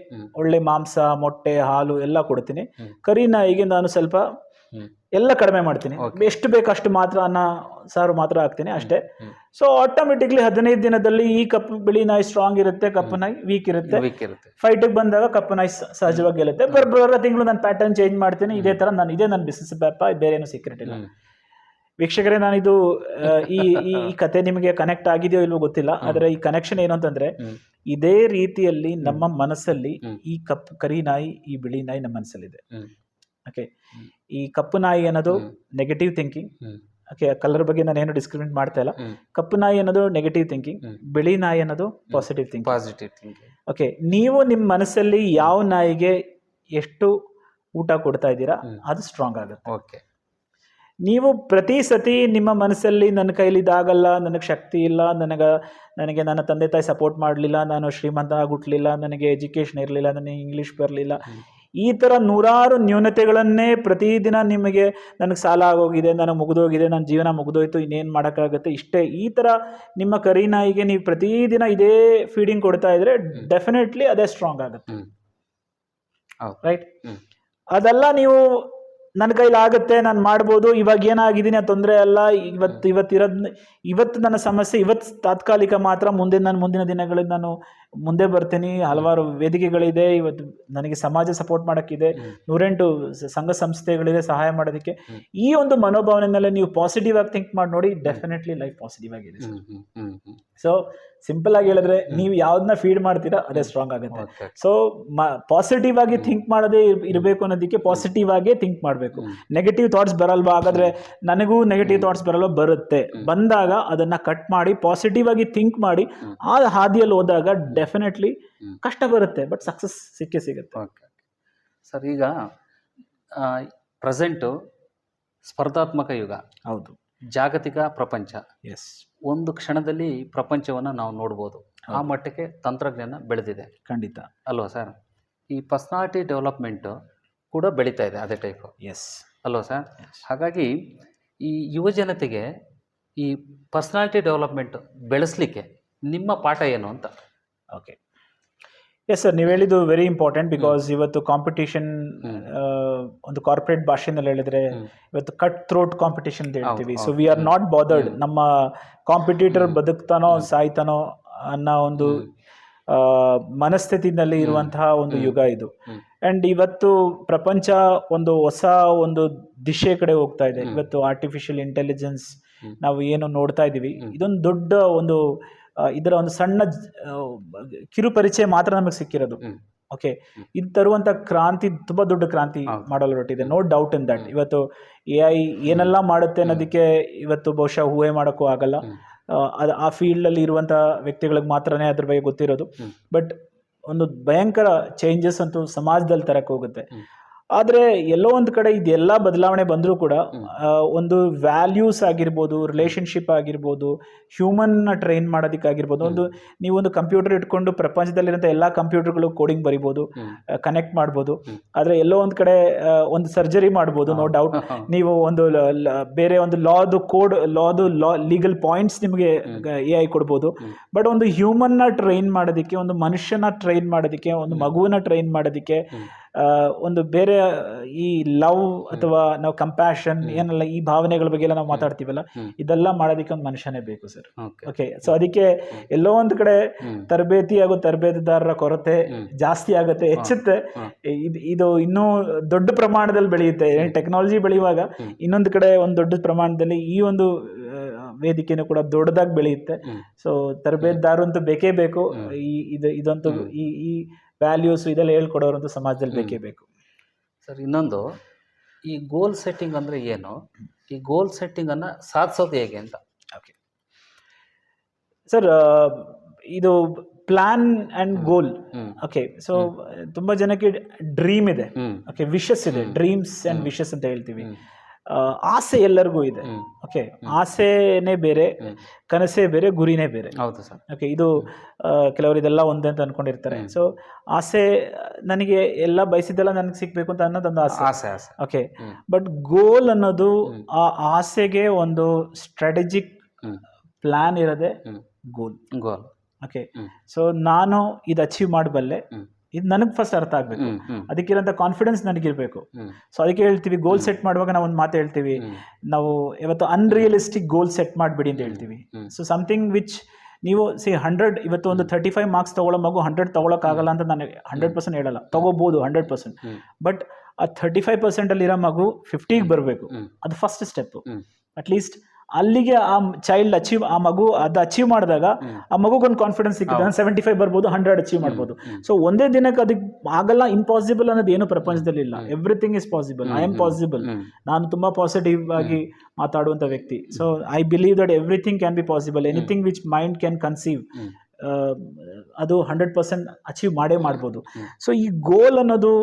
ಒಳ್ಳೆ ಮಾಂಸ, ಮೊಟ್ಟೆ, ಹಾಲು ಎಲ್ಲ ಕೊಡ್ತೀನಿ. ಕರಿ ನಾಯಿಗೆ ನಾನು ಸ್ವಲ್ಪ ಎಲ್ಲ ಕಡಿಮೆ ಮಾಡ್ತೀನಿ, ಎಷ್ಟು ಬೇಕಷ್ಟು ಮಾತ್ರ ಅನ್ನ ಸಾರು ಮಾತ್ರ ಹಾಕ್ತೀನಿ ಅಷ್ಟೇ. ಸೊ ಆಟೋಮೆಟಿಕ್ಲಿ 15 ದಿನದಲ್ಲಿ ಈ ಬಿಳಿ ನಾಯಿ ಸ್ಟ್ರಾಂಗ್ ಇರುತ್ತೆ, ಕಪ್ಪು ನಾಯಿ ವೀಕ್ ಇರುತ್ತೆ. ಫೈಟಿಗೆ ಬಂದಾಗ ಕಪ್ಪು ನಾಯಿ ಸಹಜವಾಗಿ ಗೆಲ್ಲುತ್ತೆ. ಬರೋ ತಿಂಗಳು ನಾನು ಪ್ಯಾಟರ್ನ್ ಚೇಂಜ್ ಮಾಡ್ತೀನಿ. ಇದೇ ತರ ಇದೇ ನನ್ನ ಬಿಸ್ನೆಸ್ ಬ್ಯಾಪ, ಬೇರೆ ಏನು ಸೀಕ್ರೆಟ್ ಇಲ್ಲ. ವೀಕ್ಷಕರೇ, ನಾನಿದು ಈ ಕತೆ ನಿಮಗೆ ಕನೆಕ್ಟ್ ಆಗಿದೆಯೋ ಇಲ್ವೋ ಗೊತ್ತಿಲ್ಲ, ಆದ್ರೆ ಈ ಕನೆಕ್ಷನ್ ಏನು ಅಂತಂದ್ರೆ, ಇದೇ ರೀತಿಯಲ್ಲಿ ನಮ್ಮ ಮನಸ್ಸಲ್ಲಿ ಈ ಕರಿ ನಾಯಿ, ಈ ಬಿಳಿ ನಾಯಿ ನಮ್ಮ ಮನಸ್ಸಲ್ಲಿದೆ. ಓಕೆ, ಈ ಕಪ್ಪು ನಾಯಿ ಅನ್ನೋದು ನೆಗೆಟಿವ್ ಥಿಂಕಿಂಗ್. ಓಕೆ, ಕಲರ್ ಬಗ್ಗೆ ನಾನು ಏನು ಡಿಸ್ಕ್ರಿಮಿನೇಟ್ ಮಾಡ್ತಾ ಇಲ್ಲ. ಕಪ್ಪು ನಾಯಿ ಅನ್ನೋದು ನೆಗೆಟಿವ್ ಥಿಂಕಿಂಗ್, ಬಿಳಿ ನಾಯಿ ಅನ್ನೋದು ಪಾಸಿಟಿವ್ ಥಿಂಕಿಂಗ್. ಓಕೆ, ನೀವು ನಿಮ್ಮ ಮನಸ್ಸಲ್ಲಿ ಯಾವ ನಾಯಿಗೆ ಎಷ್ಟು ಊಟ ಕೊಡ್ತಾ ಇದ್ದೀರಾ ಅದು ಸ್ಟ್ರಾಂಗ್ ಆಗುತ್ತೆ. ಓಕೆ, ನೀವು ಪ್ರತಿ ಸತಿ ನಿಮ್ಮ ಮನಸ್ಸಲ್ಲಿ ನನ್ನ ಕೈಲಿ ಇದಾಗಲ್ಲ, ನನಗೆ ಶಕ್ತಿ ಇಲ್ಲ, ನನಗೆ ನನ್ನ ತಂದೆ ತಾಯಿ ಸಪೋರ್ಟ್ ಮಾಡಲಿಲ್ಲ, ನಾನು ಶ್ರೀಮಂತ ಹುಟ್ಟಲಿಲ್ಲ, ನನಗೆ ಎಜುಕೇಷನ್ ಇರಲಿಲ್ಲ, ನನಗೆ ಇಂಗ್ಲೀಷ್ ಬರಲಿಲ್ಲ, ಈ ಥರ ನೂರಾರು ನ್ಯೂನತೆಗಳನ್ನೇ ಪ್ರತಿದಿನ ನಿಮಗೆ ನನಗೆ ಸಾಲ ಆಗೋಗಿದೆ, ನನಗೆ ಮುಗಿದೋಗಿದೆ, ನನ್ನ ಜೀವನ ಮುಗಿದೋಯ್ತು, ಇನ್ನೇನು ಮಾಡೋಕ್ಕಾಗುತ್ತೆ, ಇಷ್ಟೇ ಈ ಥರ ನಿಮ್ಮ ಕರಿ ನಾಯಿಗೆ ನೀವು ಪ್ರತಿದಿನ ಇದೇ ಫೀಡಿಂಗ್ ಕೊಡ್ತಾ ಇದ್ರೆ ಡೆಫಿನೆಟ್ಲಿ ಅದೇ ಸ್ಟ್ರಾಂಗ್ ಆಗುತ್ತೆ. ರೈಟ್? ಅದೆಲ್ಲ ನೀವು ನನ್ನ ಕೈಲಿ ಆಗುತ್ತೆ, ನಾನು ಮಾಡ್ಬೋದು, ಇವಾಗ ಏನಾಗಿದ್ದೀನಿ ತೊಂದರೆ ಅಲ್ಲ, ಇವತ್ತು ನನ್ನ ಸಮಸ್ಯೆ ಇವತ್ತು ತಾತ್ಕಾಲಿಕ ಮಾತ್ರ, ಮುಂದಿನ ದಿನಗಳಲ್ಲಿ ನಾನು ಮುಂದೆ ಬರ್ತೀನಿ, ಹಲವಾರು ವೇದಿಕೆಗಳಿದೆ, ಇವತ್ತು ನನಗೆ ಸಮಾಜ ಸಪೋರ್ಟ್ ಮಾಡೋಕ್ಕಿದೆ, 108 ಸಂಘ ಸಂಸ್ಥೆಗಳಿದೆ ಸಹಾಯ ಮಾಡೋದಕ್ಕೆ. ಈ ಒಂದು ಮನೋಭಾವನೆಯಲ್ಲೇ ನೀವು ಪಾಸಿಟಿವ್ ಆಗಿ ಥಿಂಕ್ ಮಾಡಿ ನೋಡಿ, ಡೆಫಿನೆಟ್ಲಿ ಲೈಫ್ ಪಾಸಿಟಿವ್ ಆಗಿದೆ. ಸೊ ಸಿಂಪಲ್ ಆಗಿ ಹೇಳಿದ್ರೆ, ನೀವು ಯಾವ್ದನ್ನ ಫೀಡ್ ಮಾಡ್ತೀರಾ ಅದೇ ಸ್ಟ್ರಾಂಗ್ ಆಗುತ್ತೆ. ಸೊ ಪಾಸಿಟಿವ್ ಆಗಿ ಥಿಂಕ್ ಮಾಡೋದೇ ಇರಬೇಕು ಅನ್ನೋದಕ್ಕೆ ಪಾಸಿಟಿವ್ ಆಗೇ ಥಿಂಕ್ ಮಾಡಬೇಕು. ನೆಗೆಟಿವ್ ಥಾಟ್ಸ್ ಬರಲ್ವಾ? ಹಾಗಾದ್ರೆ ನನಗೂ ನೆಗೆಟಿವ್ ಥಾಟ್ಸ್ ಬರಲ್ವಾ? ಬರುತ್ತೆ. ಬಂದಾಗ ಅದನ್ನ ಕಟ್ ಮಾಡಿ ಪಾಸಿಟಿವ್ ಆಗಿ ಥಿಂಕ್ ಮಾಡಿ ಆ ಹಾದಿಯಲ್ಲಿ ಹೋದಾಗ ಡೆಫಿನೆಟ್ಲಿ ಕಷ್ಟ ಬರುತ್ತೆ, ಬಟ್ ಸಕ್ಸಸ್ ಸಿಕ್ಕೇ ಸಿಗುತ್ತೆ. ಸರ್, ಈಗ ಪ್ರೆಸೆಂಟು ಸ್ಪರ್ಧಾತ್ಮಕ ಯುಗ, ಹೌದು, ಜಾಗತಿಕ ಪ್ರಪಂಚ. ಎಸ್, ಒಂದು ಕ್ಷಣದಲ್ಲಿ ಪ್ರಪಂಚವನ್ನು ನಾವು ನೋಡ್ಬೋದು. ಆ ಮಟ್ಟಕ್ಕೆ ತಂತ್ರಜ್ಞಾನ ಬೆಳೆದಿದೆ, ಖಂಡಿತ ಅಲ್ವಾ ಸರ್? ಈ ಪರ್ಸನಾಲಿಟಿ ಡೆವಲಪ್ಮೆಂಟು ಕೂಡ ಬೆಳೀತಾ ಇದೆ ಅದೇ ಟೈಪು, ಎಸ್ ಅಲ್ವಾ ಸರ್? ಹಾಗಾಗಿ ಈ ಯುವ ಜನತೆಗೆ ಈ ಪರ್ಸನಾಲಿಟಿ ಡೆವಲಪ್ಮೆಂಟ್ ಬೆಳೆಸಲಿಕ್ಕೆ ನಿಮ್ಮ ಪಾಠ ಏನು ಅಂತ? ಓಕೆ, ಎಸ್ ಸರ್, ನೀವು ಹೇಳಿದ್ದು ವೆರಿ ಇಂಪಾರ್ಟೆಂಟ್. ಬಿಕಾಸ್ ಇವತ್ತು ಕಾಂಪಿಟೇಷನ್, ಒಂದು ಕಾರ್ಪೊರೇಟ್ ಭಾಷೆನಲ್ಲಿ ಹೇಳಿದ್ರೆ ಇವತ್ತು ಕಟ್ ಥ್ರೋಟ್ ಕಾಂಪಿಟೇಷನ್ ಅಂತ ಹೇಳ್ತೀವಿ. So we are not bothered, ನಮ್ಮ ಕಾಂಪಿಟೇಟರ್ ಬದುಕ್ತಾನೋ ಸಾಯ್ತಾನೋ ಅನ್ನೋ ಒಂದು ಮನಸ್ಥಿತಿನಲ್ಲಿ ಇರುವಂತಹ ಒಂದು ಯುಗ ಇದು. ಅಂಡ್ ಇವತ್ತು ಪ್ರಪಂಚ ಒಂದು ಹೊಸ ಒಂದು ದಿಶೆ ಕಡೆ ಹೋಗ್ತಾ ಇದೆ. ಇವತ್ತು ಆರ್ಟಿಫಿಷಿಯಲ್ ಇಂಟೆಲಿಜೆನ್ಸ್ ನಾವು ಏನು ನೋಡ್ತಾ ಇದ್ದೀವಿ, ಇದೊಂದು ದೊಡ್ಡ ಒಂದು ಇದರ ಒಂದು ಸಣ್ಣ ಕಿರು ಪರಿಚಯ ಮಾತ್ರ ನಮಗೆ ಸಿಕ್ಕಿರೋದು. ಓಕೆ, ಇದು ತರುವಂತ ಕ್ರಾಂತಿ ತುಂಬಾ ದೊಡ್ಡ ಕ್ರಾಂತಿ ಮಾಡಲು ಹೊರಟಿದೆ, ನೋ ಡೌಟ್ ಇನ್ ದಟ್. ಇವತ್ತು AI ಏನೆಲ್ಲ ಮಾಡುತ್ತೆ ಅನ್ನೋದಕ್ಕೆ ಇವತ್ತು ಬಹುಶಃ ಊಹೆ ಮಾಡೋಕ್ಕೂ ಆಗಲ್ಲ. ಅದು ಆ ಫೀಲ್ಡಲ್ಲಿ ಇರುವಂಥ ವ್ಯಕ್ತಿಗಳಿಗೆ ಮಾತ್ರನೇ ಅದ್ರ ಬಗ್ಗೆ ಗೊತ್ತಿರೋದು. ಬಟ್ ಒಂದು ಭಯಂಕರ ಚೇಂಜಸ್ ಅಂತೂ ಸಮಾಜದಲ್ಲಿ ತರಕ್ಕೆ ಹೋಗುತ್ತೆ. ಆದರೆ ಎಲ್ಲೋ ಒಂದು ಕಡೆ ಇದೆಲ್ಲ ಬದಲಾವಣೆ ಬಂದರೂ ಕೂಡ ಒಂದು ವ್ಯಾಲ್ಯೂಸ್ ಆಗಿರ್ಬೋದು, ರಿಲೇಷನ್ಶಿಪ್ ಆಗಿರ್ಬೋದು, ಹ್ಯೂಮನ್ನ ಟ್ರೈನ್ ಮಾಡೋದಕ್ಕಾಗಿರ್ಬೋದು, ನೀವೊಂದು ಕಂಪ್ಯೂಟರ್ ಇಟ್ಕೊಂಡು ಪ್ರಪಂಚದಲ್ಲಿರೋಂಥ ಎಲ್ಲ ಕಂಪ್ಯೂಟರ್ಗಳು ಕೋಡಿಂಗ್ ಬರಿಬೋದು, ಕನೆಕ್ಟ್ ಮಾಡ್ಬೋದು. ಆದರೆ ಎಲ್ಲೋ ಒಂದು ಕಡೆ ಒಂದು ಸರ್ಜರಿ ಮಾಡ್ಬೋದು, ನೋ ಡೌಟ್. ನೀವು ಒಂದು ಬೇರೆ ಒಂದು ಲಾ ಲೀಗಲ್ ಪಾಯಿಂಟ್ಸ್ ನಿಮಗೆ AI ಕೊಡ್ಬೋದು. ಬಟ್ ಒಂದು ಹ್ಯೂಮನ್ನ ಟ್ರೈನ್ ಮಾಡೋದಕ್ಕೆ, ಒಂದು ಮನುಷ್ಯನ ಟ್ರೈನ್ ಮಾಡೋದಕ್ಕೆ, ಒಂದು ಮಗುವನ್ನ ಟ್ರೈನ್ ಮಾಡೋದಕ್ಕೆ, ಒಂದು ಬೇರೆ ಈ ಲವ್ ಅಥವಾ ನಾವು ಕಂಪ್ಯಾಷನ್ ಏನೆಲ್ಲ ಈ ಭಾವನೆಗಳ ಬಗ್ಗೆ ಎಲ್ಲ ನಾವು ಮಾತಾಡ್ತೀವಲ್ಲ, ಇದೆಲ್ಲ ಮಾಡೋದಕ್ಕೆ ಒಂದು ಮನುಷ್ಯನೇ ಬೇಕು ಸರ್. ಓಕೆ, ಸೊ ಅದಕ್ಕೆ ಎಲ್ಲೋ ಒಂದು ಕಡೆ ತರಬೇತಿ ಹಾಗೂ ತರಬೇತಿದಾರರ ಕೊರತೆ ಜಾಸ್ತಿ ಆಗುತ್ತೆ, ಹೆಚ್ಚುತ್ತೆ. ಇದು ಇನ್ನೂ ದೊಡ್ಡ ಪ್ರಮಾಣದಲ್ಲಿ ಬೆಳೆಯುತ್ತೆ. ಟೆಕ್ನಾಲಜಿ ಬೆಳೆಯುವಾಗ ಇನ್ನೊಂದು ಕಡೆ ಒಂದು ದೊಡ್ಡ ಪ್ರಮಾಣದಲ್ಲಿ ಈ ಒಂದು ವೇದಿಕೆನೂ ಕೂಡ ದೊಡ್ಡದಾಗಿ ಬೆಳೆಯುತ್ತೆ. ಸೊ ತರಬೇತಿದಾರ ಅಂತೂ ಬೇಕೇ ಬೇಕು. ಇದಂತೂ ಈ ವ್ಯಾಲ್ಯೂಸ್ ಇದೆಲ್ಲ ಹೇಳ್ಕೊಡೋರಂತೂ ಸಮಾಜದಲ್ಲಿ ಬೇಕೇ ಬೇಕು ಸರ್. ಇನ್ನೊಂದು, ಈ ಗೋಲ್ ಸೆಟ್ಟಿಂಗ್ ಅಂದರೆ ಏನು? ಈ ಗೋಲ್ ಸೆಟ್ಟಿಂಗನ್ನು ಸಾಧಿಸೋದು ಹೇಗೆ ಅಂತ? ಓಕೆ ಸರ್, ಇದು plan and goal. Okay, so ತುಂಬ ಜನಕ್ಕೆ ಡ್ರೀಮ್ ಇದೆ, ಓಕೆ, ವಿಶಸ್ ಇದೆ, ಡ್ರೀಮ್ಸ್ ಆ್ಯಂಡ್ ವಿಶಸ್ ಅಂತ ಹೇಳ್ತೀವಿ. ಆಸೆ ಎಲ್ಲರಿಗೂ ಇದೆ. ಓಕೆ, ಆಸೆನೇ ಬೇರೆ, ಕನಸೇ ಬೇರೆ, ಗುರಿನೇ ಬೇರೆ. ಹೌದು ಸರ್. ಓಕೆ, ಇದು ಕೆಲವರು ಇದೆಲ್ಲ ಒಂದೇ ಅಂತ ಅನ್ಕೊಂಡಿರ್ತಾರೆ. ಸೊ ಆಸೆ, ನನಗೆ ಎಲ್ಲ ಬಯಸಿದ್ದೆಲ್ಲ ನನಗೆ ಸಿಗ್ಬೇಕು ಅಂತ ಅನ್ನೋದೊಂದು ಆಸೆ. ಓಕೆ, ಬಟ್ ಗೋಲ್ ಅನ್ನೋದು ಆ ಆಸೆಗೆ ಒಂದು ಸ್ಟ್ರಾಟಜಿಕ್ ಪ್ಲಾನ್ ಇರೋದೆ ಗೋಲ್. ಓಕೆ, ಸೊ ನಾನು ಇದು ಅಚೀವ್ ಮಾಡಬಲ್ಲೆ, ಇದು ನನಗೆ ಫಸ್ಟ್ ಅರ್ಥ ಆಗಬೇಕು, ಅದಕ್ಕಿರೋಂಥ ಕಾನ್ಫಿಡೆನ್ಸ್ ನನಗಿರಬೇಕು. ಸೊ ಅದಕ್ಕೆ ಹೇಳ್ತೀವಿ, ಗೋಲ್ ಸೆಟ್ ಮಾಡುವಾಗ ನಾವು ಒಂದು ಮಾತು ಹೇಳ್ತೀವಿ, ನಾವು ಇವತ್ತು ಅನ್ರಿಯಲಿಸ್ಟಿಕ್ ಗೋಲ್ ಸೆಟ್ ಮಾಡಿಬಿಡಿ ಅಂತ ಹೇಳ್ತೀವಿ. ಸೊ ಸಮಥಿಂಗ್ ವಿಚ್ ನೀವು 100, ಇವತ್ತು ಒಂದು 35 ಮಾರ್ಕ್ಸ್ ತೊಗೊಳ್ಳೋ ಮಗು 100 ತೊಗೊಳಕ್ಕಾಗಲ್ಲ ಅಂತ ನಾನು 100% ಹೇಳಲ್ಲ, ತೊಗೋಬೋದು 100%. ಬಟ್ ಆ 35% ಅಲ್ಲಿರೋ ಮಗು 50ಗೆ ಬರಬೇಕು, ಅದು ಫಸ್ಟ್ ಸ್ಟೆಪ್ಪು. ಅಟ್ಲೀಸ್ಟ್ ಅಲ್ಲಿಗೆ ಆ ಚೈಲ್ಡ್ ಆ ಮಗು ಅದು ಅಚೀವ್ ಮಾಡಿದಾಗ ಆ ಮಗುಗೊಂದು ಕಾನ್ಫಿಡೆನ್ಸ್ ಸಿಕ್ಕಿದೆ, 75 ಬರ್ಬೋದು, 100 ಅಚೀವ್ ಮಾಡ್ಬೋದು. ಸೊ ಒಂದೇ ದಿನಕ್ಕೆ ಅದಕ್ಕೆ ಆಗಲ್ಲ, ಇಂಪಾಸಿಬಲ್ ಅನ್ನೋದು ಏನು ಪ್ರಪಂಚದಲ್ಲಿ ಇಲ್ಲ. Everything is possible. I am possible. ನಾನು ತುಂಬಾ ಪಾಸಿಟಿವ್ ಆಗಿ ಮಾತಾಡುವಂಥ ವ್ಯಕ್ತಿ. So I believe that everything can be possible. Anything which mind can conceive, ಅದು 100% ಅಚೀವ್ ಮಾಡ್ಬೋದು. ಸೊ ಈ ಗೋಲ್ ಅನ್ನೋದು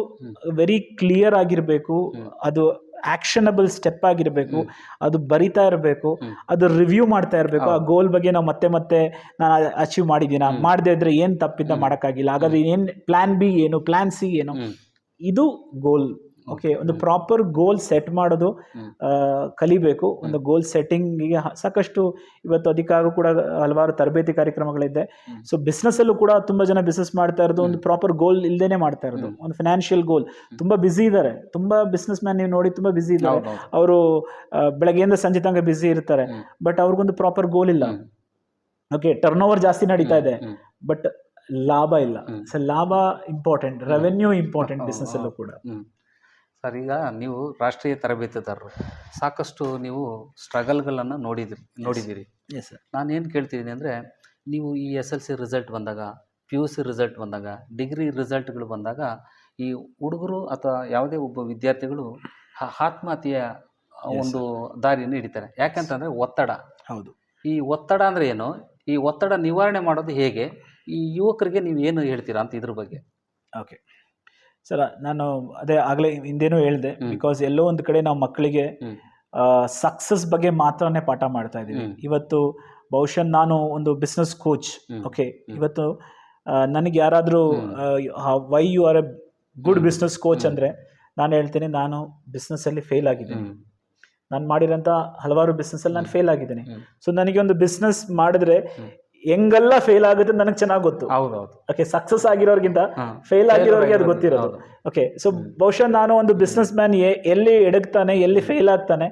ವೆರಿ ಕ್ಲಿಯರ್ ಆಗಿರಬೇಕು, ಅದು ಆಕ್ಷನಬಲ್ ಸ್ಟೆಪ್ ಆಗಿರಬೇಕು, ಅದು ಬರಿತಾ ಇರಬೇಕು, ಅದು ರಿವ್ಯೂ ಮಾಡ್ತಾ ಇರಬೇಕು. ಆ ಗೋಲ್ ಬಗ್ಗೆ ನಾವು ಮತ್ತೆ ನಾನು ಅಚೀವ್ ಮಾಡಿದ್ದೀನ, ಮಾಡದೇ ಇದ್ರೆ ಏನು ತಪ್ಪಿಂದ ಮಾಡೋಕ್ಕಾಗಿಲ್ಲ, ಹಾಗಾದ್ರೆ ಏನು ಪ್ಲಾನ್ ಬಿ ಏನು, ಪ್ಲಾನ್ ಸಿ ಏನು, ಇದು ಗೋಲ್. ಓಕೆ, ಒಂದು ಪ್ರಾಪರ್ ಗೋಲ್ ಸೆಟ್ ಮಾಡೋದು ಕಲಿಬೇಕು. ಒಂದು ಗೋಲ್ ಸೆಟ್ಟಿಂಗಿಗೆ ಸಾಕಷ್ಟು ಇವತ್ತು ಅದಕ್ಕಾಗೂ ಕೂಡ ಹಲವಾರು ತರಬೇತಿ ಕಾರ್ಯಕ್ರಮಗಳಿದೆ. ಸೊ ಬಿಸ್ನೆಸ್ಸಲ್ಲೂ ಕೂಡ ತುಂಬ ಜನ ಬಿಸ್ನೆಸ್ ಮಾಡ್ತಾ ಇರೋದು ಒಂದು ಪ್ರಾಪರ್ ಗೋಲ್ ಇಲ್ಲದೇನೆ ಮಾಡ್ತಾ ಇರೋದು. ಒಂದು ಫಿನಾನ್ಷಿಯಲ್ ಗೋಲ್, ತುಂಬ ಬ್ಯುಸಿ ಇದ್ದಾರೆ, ತುಂಬ ಬಿಸ್ನೆಸ್ ಮ್ಯಾನ್ ನೀವು ನೋಡಿ ತುಂಬ ಬ್ಯುಸಿ ಇದ್ದಾರೆ. ಅವರು ಬೆಳಗ್ಗೆಯಿಂದ ಸಂಜೆ ತನಕ ಬ್ಯುಸಿ ಇರ್ತಾರೆ, ಬಟ್ ಅವ್ರಿಗೊಂದು ಪ್ರಾಪರ್ ಗೋಲ್ ಇಲ್ಲ. ಓಕೆ, ಟರ್ನ್ ಓವರ್ ಜಾಸ್ತಿ ನಡೀತಾ ಇದೆ, ಬಟ್ ಲಾಭ ಇಲ್ಲ. ಸೊ ಲಾಭ ಇಂಪಾರ್ಟೆಂಟ್, ರೆವೆನ್ಯೂ ಇಂಪಾರ್ಟೆಂಟ್ ಬಿಸ್ನೆಸ್ ಅಲ್ಲೂ ಕೂಡ. ಸರ್, ಈಗ ನೀವು ರಾಷ್ಟ್ರೀಯ ತರಬೇತುದಾರರು, ಸಾಕಷ್ಟು ನೀವು ಸ್ಟ್ರಗಲ್ಗಳನ್ನು ನೋಡಿದ್ದೀರಿ. Yes sir. ನಾನು ಏನು ಕೇಳ್ತಿದ್ದೀನಿ ಅಂದರೆ, ನೀವು ಈ SLC ರಿಸಲ್ಟ್ ಬಂದಾಗ, PUC ರಿಸಲ್ಟ್ ಬಂದಾಗ, ಡಿಗ್ರಿ ರಿಸಲ್ಟ್ಗಳು ಬಂದಾಗ, ಈ ಹುಡುಗರು ಅಥವಾ ಯಾವುದೇ ಒಬ್ಬ ವಿದ್ಯಾರ್ಥಿಗಳು ಆತ್ಮಹತ್ಯೆಯ ಒಂದು ದಾರಿಯನ್ನು ಹಿಡಿತಾರೆ. ಯಾಕಂತಂದರೆ ಒತ್ತಡ. ಹೌದು. ಈ ಒತ್ತಡ ಅಂದರೆ ಏನು, ಈ ಒತ್ತಡ ನಿವಾರಣೆ ಮಾಡೋದು ಹೇಗೆ, ಈ ಯುವಕರಿಗೆ ನೀವು ಏನು ಹೇಳ್ತೀರಾ ಅಂತ ಇದ್ರ ಬಗ್ಗೆ? ಓಕೆ ಸರ್, ನಾನು ಅದೇ ಆಗಲೇ ಹಿಂದೇನೂ ಹೇಳಿದೆ. ಬಿಕಾಸ್ ಎಲ್ಲೋ ಒಂದು ಕಡೆ ನಾವು ಮಕ್ಕಳಿಗೆ ಸಕ್ಸಸ್ ಬಗ್ಗೆ ಮಾತ್ರನೇ ಪಾಠ ಮಾಡ್ತಾ ಇದ್ದೀವಿ. ಇವತ್ತು ಬಹುಶಃ ನಾನು ಒಂದು ಬಿಸ್ನೆಸ್ ಕೋಚ್. ಓಕೆ, ಇವತ್ತು ನನಗೆ ಯಾರಾದರೂ why you are a good business coach ಅಂದರೆ ನಾನು ಹೇಳ್ತೀನಿ, ನಾನು ಬಿಸ್ನೆಸ್ಸಲ್ಲಿ ಫೇಲ್ ಆಗಿದ್ದೀನಿ. ನಾನು ಮಾಡಿರೋಂಥ ಹಲವಾರು ಬಿಸ್ನೆಸ್ಸಲ್ಲಿ ನಾನು ಫೇಲ್ ಆಗಿದ್ದೀನಿ. ಸೊ ನನಗೆ ಒಂದು ಬಿಸ್ನೆಸ್ ಮಾಡಿದ್ರೆ ಹೆಂಗೆಲ್ಲ ಫೇಲ್ ಆಗುತ್ತೆ ನನಗೆ ಚೆನ್ನಾಗಿ ಗೊತ್ತು. ಓಕೆ, ಸಕ್ಸಸ್ ಆಗಿರೋರ್ಗಿಂತ ಫೇಲ್ ಆಗಿರೋರಿಗೆ ಅದು ಗೊತ್ತಿರೋದು. ಓಕೆ, ಸೊ ಬಹುಶಃ ನಾನು ಒಂದು ಬಿಸ್ನೆಸ್ ಮ್ಯಾನ್ ಎಲ್ಲಿ ಎಡಗ್ತಾನೆ, ಎಲ್ಲಿ ಫೇಲ್ ಆಗ್ತಾನೆ,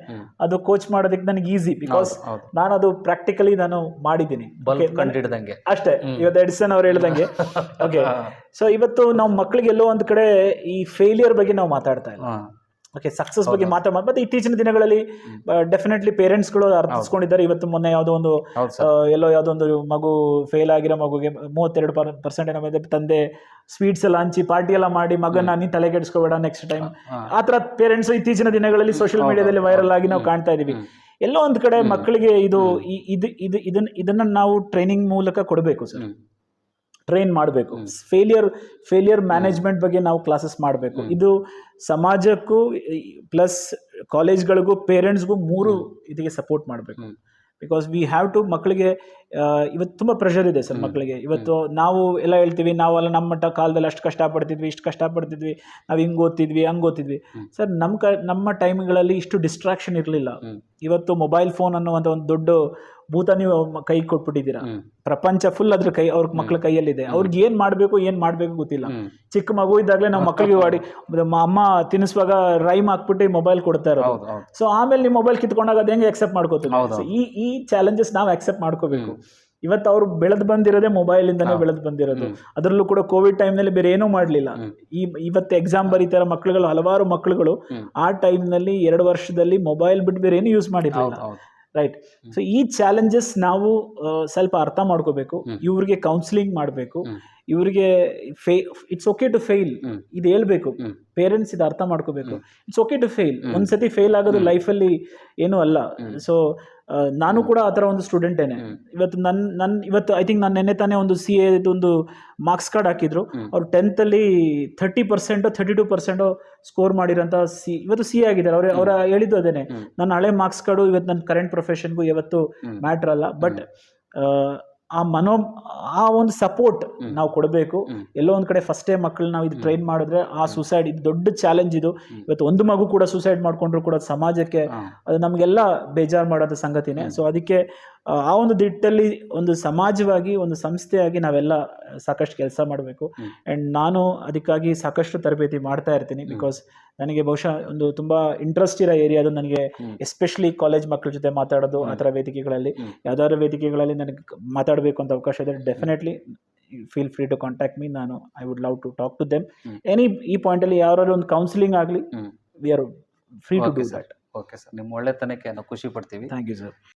ಅದು ಕೋಚ್ ಮಾಡೋದಕ್ಕೆ ನನಗೆ ಈಸಿ. ಬಿಕಾಸ್ ನಾನು ಅದು ಪ್ರಾಕ್ಟಿಕಲಿ ನಾನು ಮಾಡಿದ್ದೀನಿ ಅಷ್ಟೇ. ಇವತ್ತು ಎಡಿಸನ್ ಅವ್ರು ಹೇಳ್ದಂಗೆ. ಓಕೆ, ಸೊ ಇವತ್ತು ನಾವು ಮಕ್ಕಳಿಗೆ ಎಲ್ಲೋ ಒಂದು ಕಡೆ ಈ ಫೇಲಿಯರ್ ಬಗ್ಗೆ ನಾವು ಮಾತಾಡ್ತಾ ಇಲ್ಲ. ಓಕೆ, ಸಕ್ಸಸ್ ಬಗ್ಗೆ ಮಾತಾಡ್ಬೋದು. ಮತ್ತೆ ಇತ್ತೀಚಿನ ದಿನಗಳಲ್ಲಿ ಡೆಫಿನೆಟ್ಲಿ ಪೇರೆಂಟ್ಸ್ಗಳು ಅರ್ಥಿಸ್ಕೊಂಡಿದ್ದಾರೆ. ಇವತ್ತು ಮೊನ್ನೆ ಯಾವುದೋ ಒಂದು ಯಾವುದೋ ಒಂದು ಮಗು ಫೇಲ್ ಆಗಿರೋ ಮಗುಗೆ 32% ಏನೋ ತಂದೆ ಸ್ವೀಟ್ಸ್ ಎಲ್ಲ ಹಂಚಿ ಪಾರ್ಟಿ ಎಲ್ಲ ಮಾಡಿ ಮಗನ ನೀ ತಲೆ ಕೆಡಿಸ್ಕೋಬೇಡ ನೆಕ್ಸ್ಟ್ ಟೈಮ್, ಆ ಥರ ಪೇರೆಂಟ್ಸ್ ಇತ್ತೀಚಿನ ದಿನಗಳಲ್ಲಿ ಸೋಷಿಯಲ್ ಮೀಡಿಯಾದಲ್ಲಿ ವೈರಲ್ ಆಗಿ ನಾವು ಕಾಣ್ತಾ ಇದೀವಿ. ಎಲ್ಲೋ ಒಂದು ಕಡೆ ಮಕ್ಕಳಿಗೆ ಇದನ್ನ ನಾವು ಟ್ರೈನಿಂಗ್ ಮೂಲಕ ಕೊಡಬೇಕು ಸರ್. ಟ್ರೈನ್ ಮಾಡಬೇಕು. ಫೇಲಿಯರ್ ಮ್ಯಾನೇಜ್ಮೆಂಟ್ ಬಗ್ಗೆ ನಾವು ಕ್ಲಾಸಸ್ ಮಾಡಬೇಕು. ಇದು ಸಮಾಜಕ್ಕೂ ಪ್ಲಸ್ ಕಾಲೇಜ್ಗಳಿಗೂ ಪೇರೆಂಟ್ಸ್ಗೂ ಮೂರು ಇದಕ್ಕೆ ಸಪೋರ್ಟ್ ಮಾಡಬೇಕು. ಬಿಕಾಸ್ ವಿ ಹ್ಯಾವ್ ಟು ಮಕ್ಕಳಿಗೆ ಇವತ್ತು ತುಂಬ ಪ್ರೆಷರ್ ಇದೆ ಸರ್ ಮಕ್ಕಳಿಗೆ. ಇವತ್ತು ನಾವು ಎಲ್ಲ ಹೇಳ್ತೀವಿ, ನಾವೆಲ್ಲ ನಮ್ಮ ಕಾಲದಲ್ಲಿ ಅಷ್ಟು ಕಷ್ಟಪಡ್ತಿದ್ವಿ, ಇಷ್ಟು ಕಷ್ಟಪಡ್ತಿದ್ವಿ, ನಾವು ಹಿಂಗೆ ಓದ್ತಿದ್ವಿ, ಹಂಗೆ ಓದ್ತಿದ್ವಿ. ಸರ್ ನಮ್ಮ ಟೈಮ್ಗಳಲ್ಲಿ ಇಷ್ಟು ಡಿಸ್ಟ್ರಾಕ್ಷನ್ ಇರಲಿಲ್ಲ. ಇವತ್ತು ಮೊಬೈಲ್ ಫೋನ್ ಅನ್ನುವಂಥ ಒಂದು ದೊಡ್ಡ ಭೂತ ನೀವು ಕೈ ಕೊಟ್ಬಿಟ್ಟಿದ್ದೀರಾ. ಪ್ರಪಂಚ ಫುಲ್ ಅದ್ರ ಅವ್ರ ಮಕ್ಳ ಕೈಯಲ್ಲಿದೆ. ಅವ್ರಿಗೆ ಏನ್ ಮಾಡ್ಬೇಕು ಗೊತ್ತಿಲ್ಲ. ಚಿಕ್ಕ ಮಗು ಇದ್ದಾಗಲೇ ನಾವು ಮಕ್ಕಳಿಗೆ ಅಮ್ಮ ತಿನ್ನಿಸುವಾಗ ರೈಮ್ ಹಾಕ್ಬಿಟ್ಟು ಮೊಬೈಲ್ ಕೊಡ್ತಾ ಇರೋದು. ಸೊ ಆಮೇಲೆ ನೀವು ಮೊಬೈಲ್ ಕಿತ್ಕೊಂಡಾಗ ಅದು ಹೆಂಗೆ ಅಕ್ಸೆಪ್ಟ್ ಮಾಡ್ಕೋತೀವಿ? ಈ ಚಾಲೆಂಜಸ್ ನಾವು ಅಕ್ಸೆಪ್ಟ್ ಮಾಡ್ಕೋಬೇಕು. ಇವತ್ತು ಅವ್ರು ಬೆಳೆದು ಬಂದಿರೋದೇ ಮೊಬೈಲ್ ಇಂದಾನೇ ಬೆಳೆದು ಬಂದಿರೋದು. ಅದರಲ್ಲೂ ಕೂಡ ಕೋವಿಡ್ ಟೈಮ್ನಲ್ಲಿ ಬೇರೆ ಏನೂ ಮಾಡಲಿಲ್ಲ. ಇವತ್ತು ಎಕ್ಸಾಮ್ ಬರೀತಾರ ಮಕ್ಕಳುಗಳು, ಹಲವಾರು ಮಕ್ಕಳುಗಳು ಆ ಟೈಮ್ನಲ್ಲಿ 2 ವರ್ಷದಲ್ಲಿ ಮೊಬೈಲ್ ಬಿಟ್ಟು ಬೇರೆ ಏನು ಯೂಸ್ ಮಾಡಿರಲಿಲ್ಲ. ರೈಟ್. ಸೊ ಈ ಚಾಲೆಂಜಸ್ ನಾವು ಸ್ವಲ್ಪ ಅರ್ಥ ಮಾಡ್ಕೋಬೇಕು. ಇವ್ರಿಗೆ ಕೌನ್ಸಿಲಿಂಗ್ ಮಾಡಬೇಕು. ಇವ್ರಿಗೆ ಇಟ್ಸ್ ಓಕೆ ಟು ಫೇಲ್ ಇದು ಹೇಳ್ಬೇಕು. ಪೇರೆಂಟ್ಸ್ ಇದು ಅರ್ಥ ಮಾಡ್ಕೋಬೇಕು. It's okay to fail. ಒಂದ್ಸತಿ ಫೇಲ್ ಆಗೋದು ಲೈಫಲ್ಲಿ ಏನೂ ಅಲ್ಲ. ಸೊ ನಾನು ಕೂಡ ಆ ಥರ ಒಂದು ಸ್ಟೂಡೆಂಟೇನೆ. ಇವತ್ತು ಇವತ್ತು ಐ ಥಿಂಕ್ ನಾನು ನೆನ್ನೆ ತಾನೇ ಒಂದು CA ಒಂದು ಮಾರ್ಕ್ಸ್ ಕಾರ್ಡ್ ಹಾಕಿದ್ರು. ಅವ್ರು 10th ಅಲ್ಲಿ 30% 32% ಸ್ಕೋರ್ ಮಾಡಿರೋಂಥ ಇವತ್ತು CA ಆಗಿದ್ದಾರೆ. ಅವ್ರ ಹೇಳಿದ್ದು ಅದೇನೆ, ನನ್ನ ಹಳೆ ಮಾರ್ಕ್ಸ್ ಕಾರ್ಡು ಇವತ್ತು ನನ್ನ ಕರೆಂಟ್ ಪ್ರೊಫೆಷನ್ಗೂ ಯಾವತ್ತು ಮ್ಯಾಟ್ರ್ ಅಲ್ಲ. ಬಟ್ ಆ ಒಂದು ಸಪೋರ್ಟ್ ನಾವು ಕೊಡಬೇಕು. ಎಲ್ಲೋ ಒಂದ್ ಕಡೆ ಫಸ್ಟ್ ಟೈಮ್ ಮಕ್ಕಳು ನಾವು ಇದು ಟ್ರೈನ್ ಮಾಡಿದ್ರೆ ಆ ಸುಸೈಡ್ ಇದು ದೊಡ್ಡ ಚಾಲೆಂಜ್. ಇದು ಇವತ್ತು ಒಂದು ಮಗು ಕೂಡ ಸುಸೈಡ್ ಮಾಡ್ಕೊಂಡ್ರು ಕೂಡ ಸಮಾಜಕ್ಕೆ ಅದು ನಮಗೆಲ್ಲ ಬೇಜಾರು ಮಾಡೋದು ಸಂಗತಿನೇ. ಸೊ ಅದಕ್ಕೆ ಆ ಒಂದು ದಿಟ್ಟಲ್ಲಿ ಒಂದು ಸಮಾಜವಾಗಿ ಒಂದು ಸಂಸ್ಥೆಯಾಗಿ ನಾವೆಲ್ಲ ಸಾಕಷ್ಟು ಕೆಲಸ ಮಾಡಬೇಕು. ಆ್ಯಂಡ್ ನಾನು ಅದಕ್ಕಾಗಿ ಸಾಕಷ್ಟು ತರಬೇತಿ ಮಾಡ್ತಾ ಇರ್ತೀನಿ. ಬಿಕಾಸ್ ನನಗೆ ಬಹುಶಃ ಒಂದು ತುಂಬ ಇಂಟ್ರೆಸ್ಟ್ ಇರೋ ಏರಿಯಾ ಅದು. ನನಗೆ ಎಸ್ಪೆಷಲಿ ಕಾಲೇಜ್ ಮಕ್ಕಳ ಜೊತೆ ಮಾತಾಡೋದು, ಆ ಥರ ವೇದಿಕೆಗಳಲ್ಲಿ ಯಾವ್ದಾದ್ರು ವೇದಿಕೆಗಳಲ್ಲಿ ನನಗೆ ಮಾತಾಡಬೇಕು ಅಂತ ಅವಕಾಶ ಇದೆ, definitely feel free to contact me. ನಾನು I would love to talk to them ಈ ಪಾಯಿಂಟಲ್ಲಿ ಯಾವ್ದಾದ್ರು ಒಂದು ಕೌನ್ಸಿಲಿಂಗ್ ಆಗಲಿ, we are free to do that. Okay sir, ನಿಮ್ಮ ಒಳ್ಳೆತನಕ್ಕೆ ನಾವು ಖುಷಿ ಪಡ್ತೀವಿ. Thank you sir.